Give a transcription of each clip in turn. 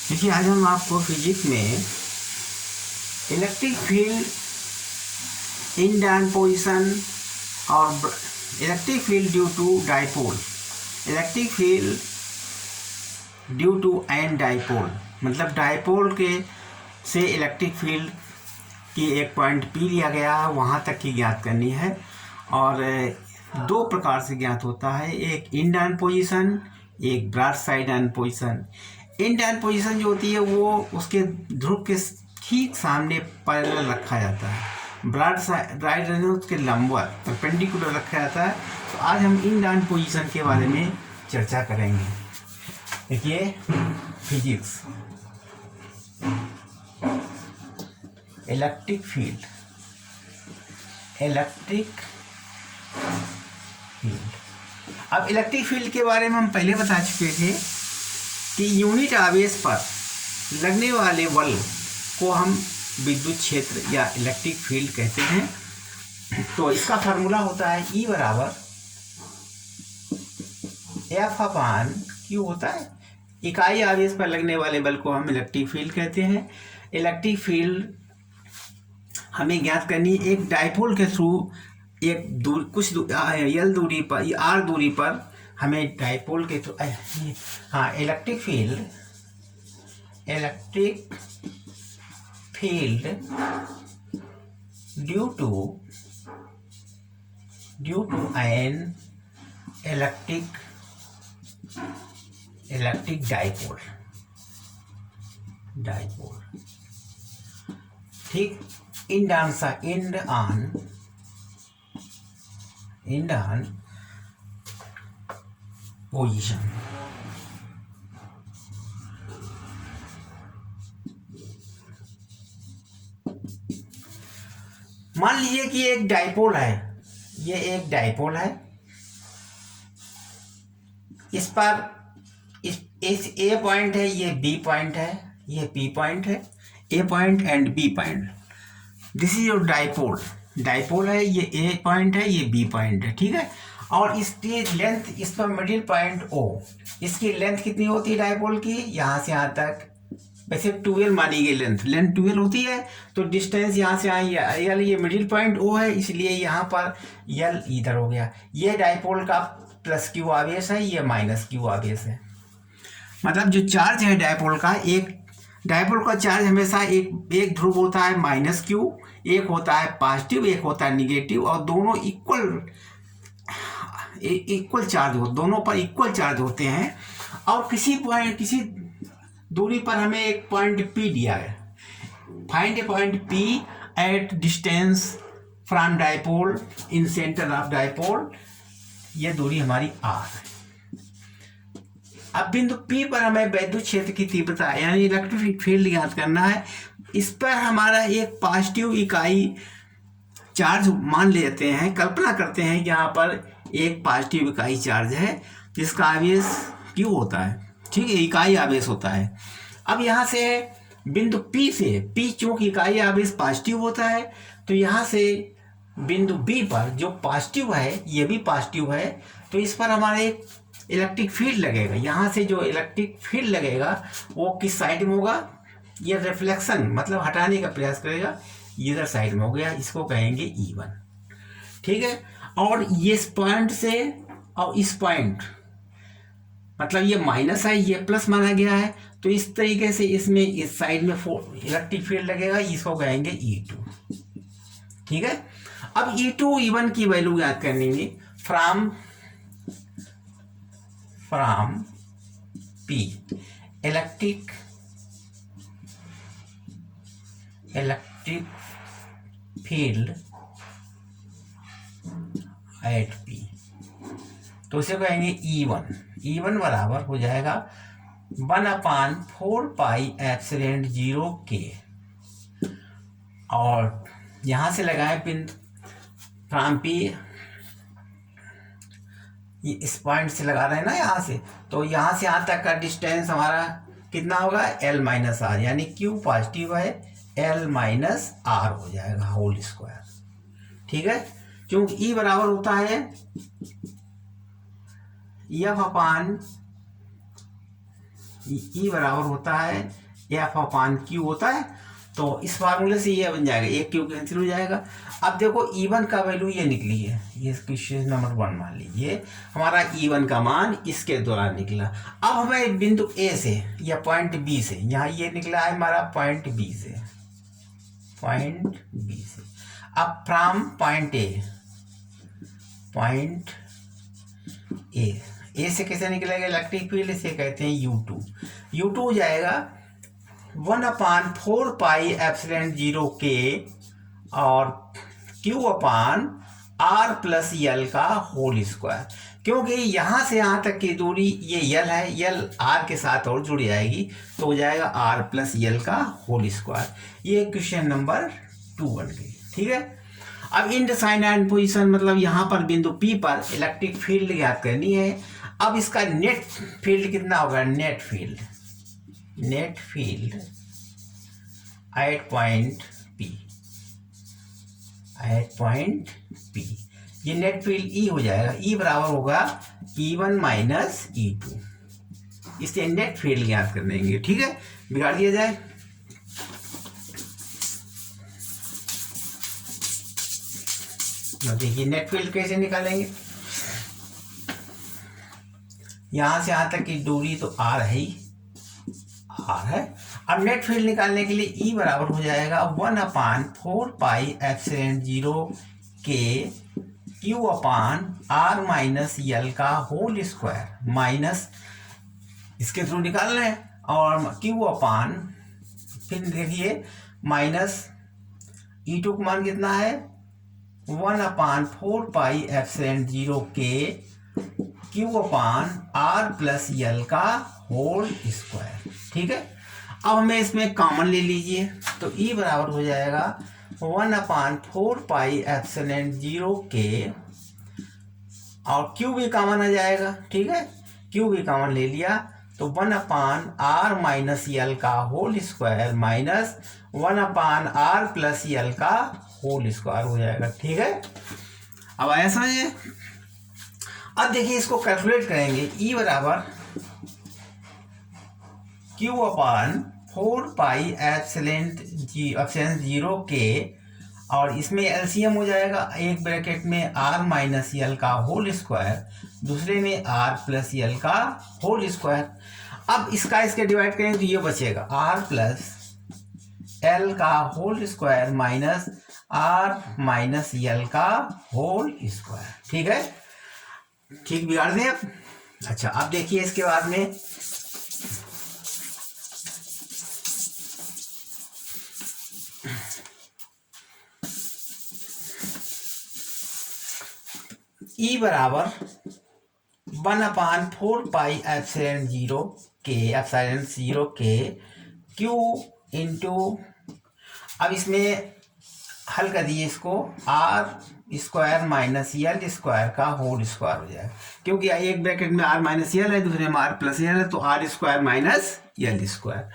देखिए, आज हम आपको फिजिक्स में electric field in on position और electric field due to dipole, electric field due to an dipole, मतलब डाइपोल के से इलेक्ट्रिक फील्ड की एक पॉइंट पी लिया गया है, वहाँ तक की ज्ञात करनी है। और दो प्रकार से ज्ञात होता है, एक इन डायन पोजिशन, एक ब्रॉड साइड डायन पोजिशन। इन डायन पोजिशन जो होती है वो उसके ध्रुव के ठीक सामने पैरेलल रखा जाता है, ब्रॉड साइड उसके लंबवत परपेंडिकुलर रखा जाता है। तो आज हम इन डायन पोजिशन के बारे में चर्चा करेंगे। देखिए, फिजिक्स इलेक्ट्रिक फील्ड, अब इलेक्ट्रिक फील्ड के बारे में हम पहले बता चुके थे कि यूनिट आवेश पर लगने वाले बल को हम विद्युत क्षेत्र या इलेक्ट्रिक फील्ड कहते हैं। तो इसका फार्मूला होता है E बराबर F/Q होता है। इकाई आवेश पर लगने वाले बल को हम इलेक्ट्रिक फील्ड कहते हैं। इलेक्ट्रिक फील्ड हमें ज्ञात करनी एक डाइपोल के थ्रू एक कुछ L दूरी पर, R दूरी पर हमें डाइपोल के through electric field due to an electric dipole, ठीक। इन डायन पोजीशन, मान लीजिए कि एक डाइपोल है, ये एक डाइपोल है, इस पर इस ए पॉइंट है, ये बी पॉइंट है, ये पी पॉइंट है, A point and B point. This is your dipole है, ये ए पॉइंट है, ये बी पॉइंट है, ठीक है। और इसकी लेंथ, इस पर मिडिल पॉइंट ओ, इसकी लेंथ कितनी होती है डाइपोल की, यहाँ से यहाँ तक वैसे 12 मानी गई लेंथ 12 होती है। तो डिस्टेंस यहाँ से यहाँ एल, ये मिडिल पॉइंट ओ है, इसलिए यहाँ पर एल इधर हो गया। ये डाइपोल का प्लस क्यू आवेश है, ये माइनस क्यू आवेश है। मतलब जो चार्ज है डाइपोल का, एक डाइपोल का चार्ज हमेशा एक ध्रुव होता है माइनस क्यू, एक होता है पॉजिटिव, एक होता है निगेटिव, और दोनों इक्वल चार्ज हो, दोनों पर इक्वल चार्ज होते हैं। और किसी दूरी पर हमें एक पॉइंट P दिया है। Find A point P at distance from dipole in centre of dipole, यह दूरी हमारी R है। अब बिंदु P पर हमें वैद्युत क्षेत्र की तीव्रता यानी इलेक्ट्रिक फील्ड ज्ञात करना है। इस पर हमारा एक पॉजिटिव इकाई चार्ज मान लेते हैं, कल्पना करते हैं कि यहाँ पर एक पॉजिटिव इकाई चार्ज है जिसका आवेश Q होता है, ठीक है, इकाई आवेश होता है। अब यहाँ से बिंदु P से, P चूंकि इकाई आवेश पॉजिटिव होता है, तो यहाँ से बिंदु B पर जो पॉजिटिव है, ये भी पॉजिटिव है, तो इस पर हमारे एक इलेक्ट्रिक फील्ड लगेगा। यहाँ से जो इलेक्ट्रिक फील्ड लगेगा वो किस साइड में होगा, ये रिफ्लेक्शन मतलब हटाने का प्रयास करेगा, इधर साइड में हो गया, इसको कहेंगे E1, ठीक है। और ये इस पॉइंट से और इस पॉइंट, मतलब ये माइनस है, ये प्लस माना गया है, तो इस तरीके से इसमें इस साइड में इलेक्ट्रिक फील्ड लगेगा, इसको कहेंगे E2, ठीक है। अब E2 E1 की वैल्यू याद करनी है from P electric field at P, तो इसे कहेंगे E1 बराबर हो जाएगा 1/4πε0K। और यहाँ से लगाए बिंदु फ्रॉम P, इस पॉइंट से लगा रहे हैं ना यहाँ से, तो यहाँ से यहाँ तक का डिस्टेंस हमारा कितना होगा, L-R, यानी Q पॉजिटिव है, L-R हो जाएगा होल स्क्वायर, ठीक है। क्योंकि E बराबर होता है F/Q ई बराबर होता है एफ अपान क्यू होता है। तो इस फार्मूले से ये बन जाएगा, एक क्यू कैंसिल हो जाएगा। अब देखो E1 का वैल्यू ये निकली है, ये क्वेश्चन नंबर 1 मान लीजिए हमारा E1 का मान इसके दौरान निकला। अब हमें बिंदु ए से या पॉइंट बी से, यहाँ ये निकला है हमारा पॉइंट बी से, अब फ्रॉम पॉइंट ए से कैसे निकलेगा इलेक्ट्रिक फील्ड, इसे कहते हैं U2 हो जाएगा 1/4 पाई एप्सिलॉन 0 के और Q अपान R प्लस L का होल स्क्वायर। क्योंकि यहाँ से यहाँ तक की दूरी ये L है, L R के साथ और जुड़ जाएगी तो हो जाएगा R प्लस L का होल स्क्वायर। ये क्वेश्चन नंबर 2 बन गई। ठीक है, अब इंडिसाइनेंट पोजीशन मतलब यहाँ पर बिंदु P पर इलेक्ट्रिक फील्ड ज्ञात करनी है। अब इसका नेट फील्ड कितना होगा, net field at point P, ये नेट फील्ड E हो जाएगा, E बराबर होगा E1 माइनस E2। इससे नेट फील्ड ज्ञात कर देंगे। ठीक है, बिगाड़ दिया जाए। देखिए नेट फील्ड कैसे निकालेंगे, यहां से यहां तक की दूरी तो R है। अब नेट फील्ड निकालने के लिए E बराबर हो जाएगा 1/4 पाई एप्सिलॉन 0 के Q अपान R माइनस L का होल स्क्वायर, माइनस इसके थ्रू निकालना है और Q अपान फिर देखिए माइनस E2 का मान कितना है 1/4 पाई एप्सिलॉन 0 के Q अपान R प्लस L का होल स्क्वायर। ठीक है, अब हमें इसमें कॉमन ले लीजिए तो E बराबर हो जाएगा 1/4 पाई एप्सिलॉन 0 के और Q भी कॉमन आ जाएगा। ठीक है, Q भी कॉमन ले लिया तो 1/R माइनस L का whole square minus 1/R plus L का होल स्क्वायर हो जाएगा। ठीक है, अब आया समझिए। अब देखिए इसको कैलकुलेट करेंगे, E बराबर Q अपान 4 पाई एप्सिलॉन 0 के और इसमें एलसीएम हो जाएगा, एक ब्रैकेट में R माइनस L का होल स्क्वायर, दूसरे में R प्लस L का होल स्क्वायर। अब इसके डिवाइड करेंगे तो ये बचेगा R प्लस L का whole square minus R minus L का होल स्क्वायर। ठीक है, ठीक बिगाड़ दें अब। अच्छा, अब देखिए इसके बाद में E बराबर 1/4 पाई एप्सिलॉन 0 के Q इंटू, अब इसमें हल कर दिए इसको R square minus L square का होल स्क्वायर हो जाएगा, क्योंकि एक ब्रैकेट में R माइनस L है, दूसरे में R प्लस L है तो R square minus L square.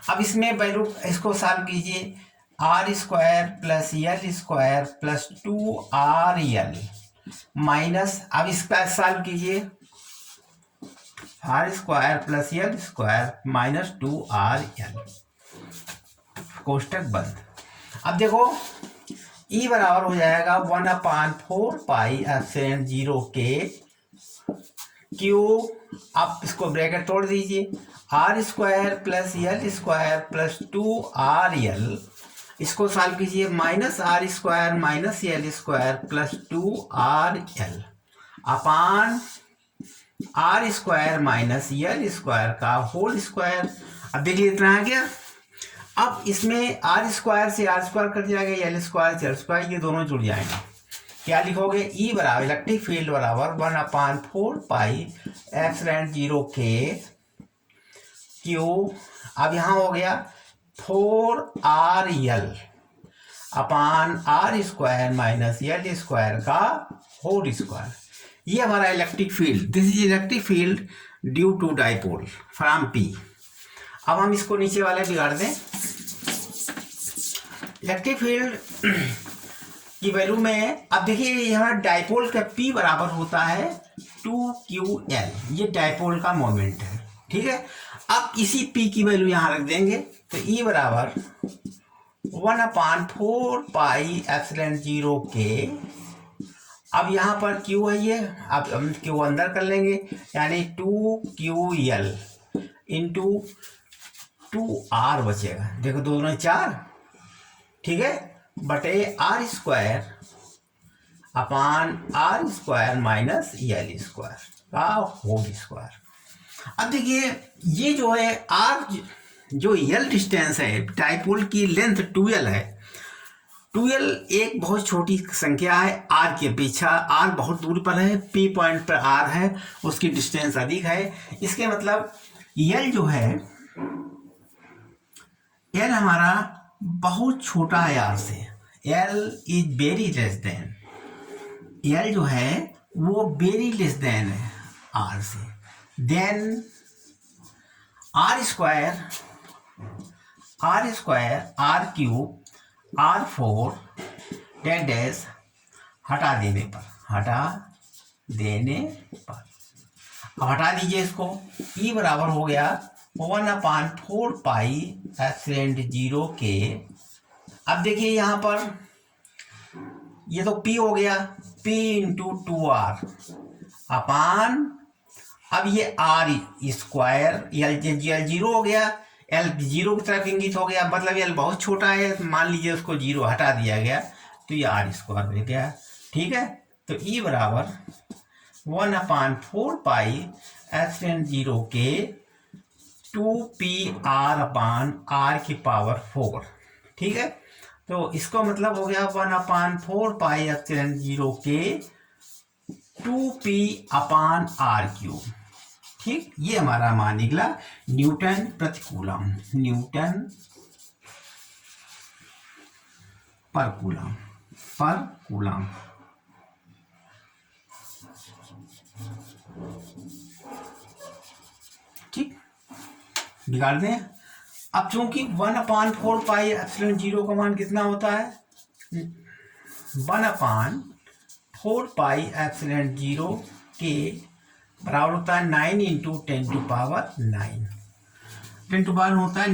अब इसमें वैल्यू इसको सॉल्व कीजिए, R square plus L square plus 2RL minus, अब इसका सॉल्व कीजिए R square plus L square minus 2RL, कोष्टक बंद। अब देखो E बराबर हो जाएगा 1/4 पाई एप्सिलॉन 0 के Q, आप इसको ब्रैकेट तोड़ दीजिए, R square plus L square plus 2RL, इसको सॉल्व कीजिए minus R square minus L square plus 2RL अपान R square minus L square का होल स्क्वायर। अब देखिए इतना आ गया। अब इसमें R स्क्वायर से R स्क्वायर कट जाएगा, L स्क्वायर से L स्क्वायर, ये दोनों जुड़ जाएंगे। क्या लिखोगे, E बराबर इलेक्ट्रिक फील्ड बराबर 1/4 पाई एप्सिलॉन 0 के Q, अब यहाँ हो गया 4RL upon R square minus L square का होल स्क्वायर। ये हमारा electric field, this is electric field due to dipole from P। अब हम इसको नीचे वाले बिगाड़ दें। इलेक्ट्रिक फील्ड की वैल्यू में, अब देखिए यहाँ डाइपोल का P बराबर होता है 2QL, ये डाइपोल का मोमेंट है। ठीक है, अब इसी p की वैल्यू यहाँ रख देंगे, तो E बराबर 1/4πε0 के, अब यहाँ पर Q है ये, अब हम Q अंदर कर लेंगे, यानी 2QL इंटू 2R बचेगा, देखो दोनों 4, ठीक है, बटे R² अपान R² माइनस L² का होल स्क्वायर। अब देखिए ये जो है R जो L डिस्टेंस है, डाइपोल की लेंथ 2L है, 2L एक बहुत छोटी संख्या है R की अपेक्षा, R बहुत दूर पर है, P पॉइंट पर R है, उसकी डिस्टेंस अधिक है, इसके मतलब L जो है, L हमारा बहुत छोटा है R से, L is very less than, L जो है वो वेरी लेस देन है R से, then R² R³ R4 dash हटा देने पर, अब हटा दीजिए इसको, E बराबर हो गया 1/4πε0 के। अब देखिए यहाँ पर ये तो P हो गया, P इंटू 2R अपान, अब ये R² L 0 हो गया, L 0 की तरफ इंगित हो गया, मतलब L बहुत छोटा है, मान लीजिए उसको 0 हटा दिया गया, तो ये R² बन गया, ठीक है। तो E बराबर 1/4πε0 के 2PR अपान R⁴, ठीक है। तो इसको मतलब हो गया 1/4πε0 के 2P अपान R³, ठीक, ये हमारा मान निकला न्यूटन प्रति कूलम, न्यूटन पर कूलम, ठीक, निकाल दें। अब चूंकि 1/4πε0 का मान कितना होता है, 1/4πε0 के बराबर होता है 9 इंटू 10⁹, 10 होता है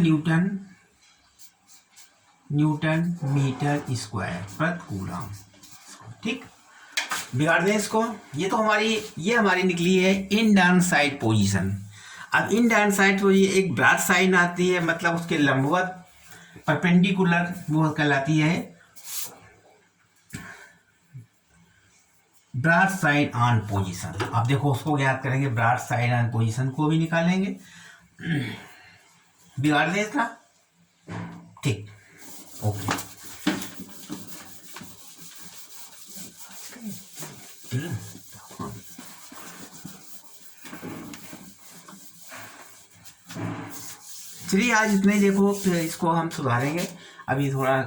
न्यूटन मीटर स्क्वायर प्रति कूलम, ठीक। बिगाड़ दें इसको, ये हमारी निकली है इनडाउन साइड पोजीशन। अब इनडाउन साइड पोजीशन एक ब्रॉड साइड आती है, मतलब उसके लंबवत परपेंडिकुलर, वो कहलाती है ब्रॉड साइड ऑन पोजीशन। अब देखो उसको ज्ञात करेंगे, ब्रॉड साइड ऑन पोजीशन को भी निकालेंगे, बिगाड़ दें इसका, ठीक, ओके। चलिए आज इतने ही, देखो फिर इसको हम सुधारेंगे, अभी थोड़ा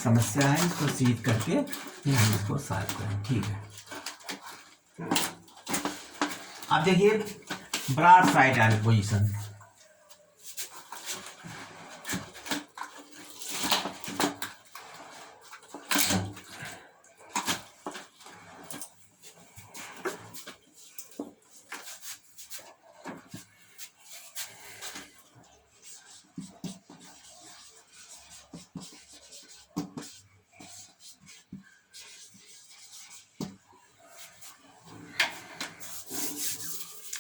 समस्या है, इसको सीध करके हम इसको सॉल्व करें, ठीक है। अब देखिए ब्रॉड साइड ऑन पोजीशन,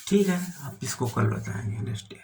ठीक है, आप इसको कल बताएंगे नेक्स्ट डे।